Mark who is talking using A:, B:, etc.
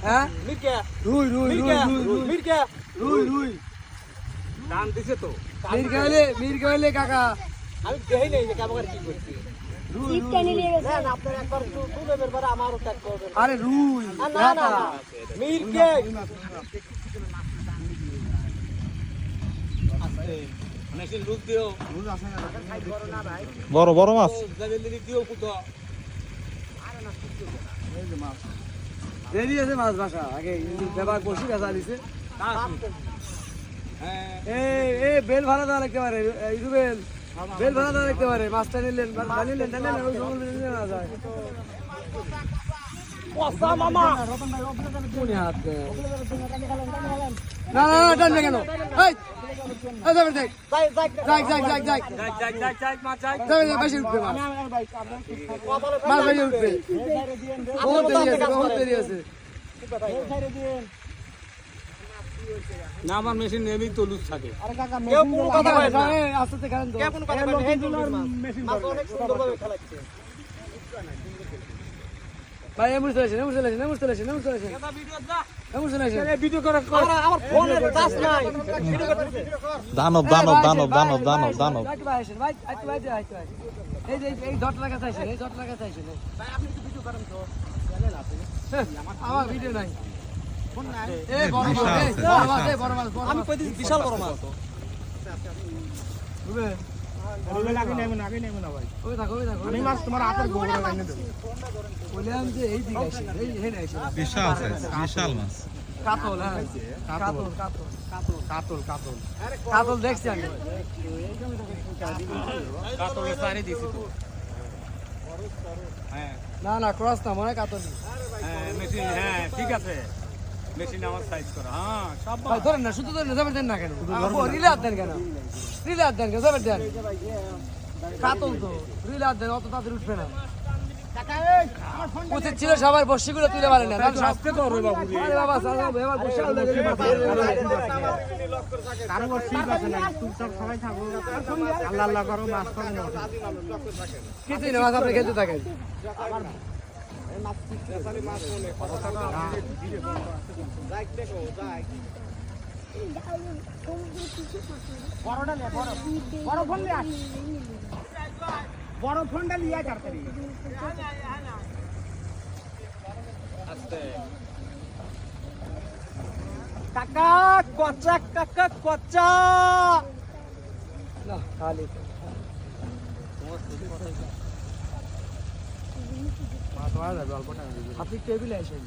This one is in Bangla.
A: হ্যাঁ
B: মিরকে
A: রুই রুই
B: মিরকে
A: রুই
B: মিরকে
A: রুই রুই
B: দাম দিছে তো
A: মির গাইলে কাকা
B: আমি দেই নাই যে কাবাগার কি করছি
A: রুই
B: না না আপনার একবার তুলে বেরবার আমারও ট্যাগ করবেন
A: আরে রুই
B: না না মিরকে অনেক লুক দিও
C: বড় বড় মাছ
B: জাবেলি দিও কুতো
A: দেরি আছে মাছ বাসা আগে দেবাক বসি গাছা দিছে এই বেল ভাড়া দেওয়া লাগতে পারে রুবেল বেল ভাড়া দেওয়া লাগতে পারে মাছটা নিলেন বানিলেন ওই জঙ্গল নিলে না যায়
B: ওসা মামা
A: কোন হাত না না না টান কেন এই এই যাবেন দেখ যাক
B: মাছ যাই
A: যাবেন বেশি উঠবে মাছ মাছ বেশি উঠবে বহুত দেরি আছে
B: না আমার মেশিন নেমই তো লুজ থাকে
A: আরে কাকা কেউ কোনো কথা বলে না আস্তে খান তো
B: কেউ কোনো কথা বলে না মেশিন মাছ অনেক সুন্দরভাবে খেলাচ্ছে
A: ভাই এমন চলেছে
B: এটা ভিডিও দা
A: এমন চলেছে
B: ভিডিও করে আমার ফোনে টাচ নাই ভিডিও করতেছে
C: দানব
A: এই ডট লাগা চাইছে এই
B: ভাই আপনি একটু ভিডিও করেন তো
A: আমার ভিডিও নাই
B: ফোন নাই
A: এই বড় মাছ
B: আমি কই দিছি বিশাল বড় মাছ
A: রুবে
B: আগে নেব না ভাই
A: ওই থাকো
B: আমি মাছ তোমার হাতের গোবরে এনে দেব
A: বললাম যে এই দিকে আসে এই হেন আসে
C: বিশাল মাছ
A: কাতল কাতল দেখছি আমি
B: কাতলের সারি দিছি তো হ্যাঁ
A: না ক্রস না মনে হয় কাতল
B: হ্যাঁ মেশিন হ্যাঁ ঠিক আছে মেশিন আমার সাইজ করা হ্যাঁ সব
A: ভাই ধরেন না শুধু ধরেন না যাবেন দেন না কেন রিলে হাত দেন কেন যাবেন দেন কাতল তো রিলে হাত দেন অত তাড়াতাড়ি উঠবে না উচিত ছিল সবার বর্ষিগুলো তুলে পারে না
B: শাস্তি করো বাবু
A: আরে বাবা এবার বসে
B: কারো ঠিক আছে না চুপচাপ সবাই থাকো আল্লাহ আল্লাহ করো মাছ করে না
A: কিছুই না মাছ আপনি খেলতে থাকেন
B: বড় ফোনটা লিয়া কাটতে কাকা কচ্চা
A: না খালি
B: মাছ হওয়া যাবে অল্প টাকা
A: আপনি টেবিলে আসেন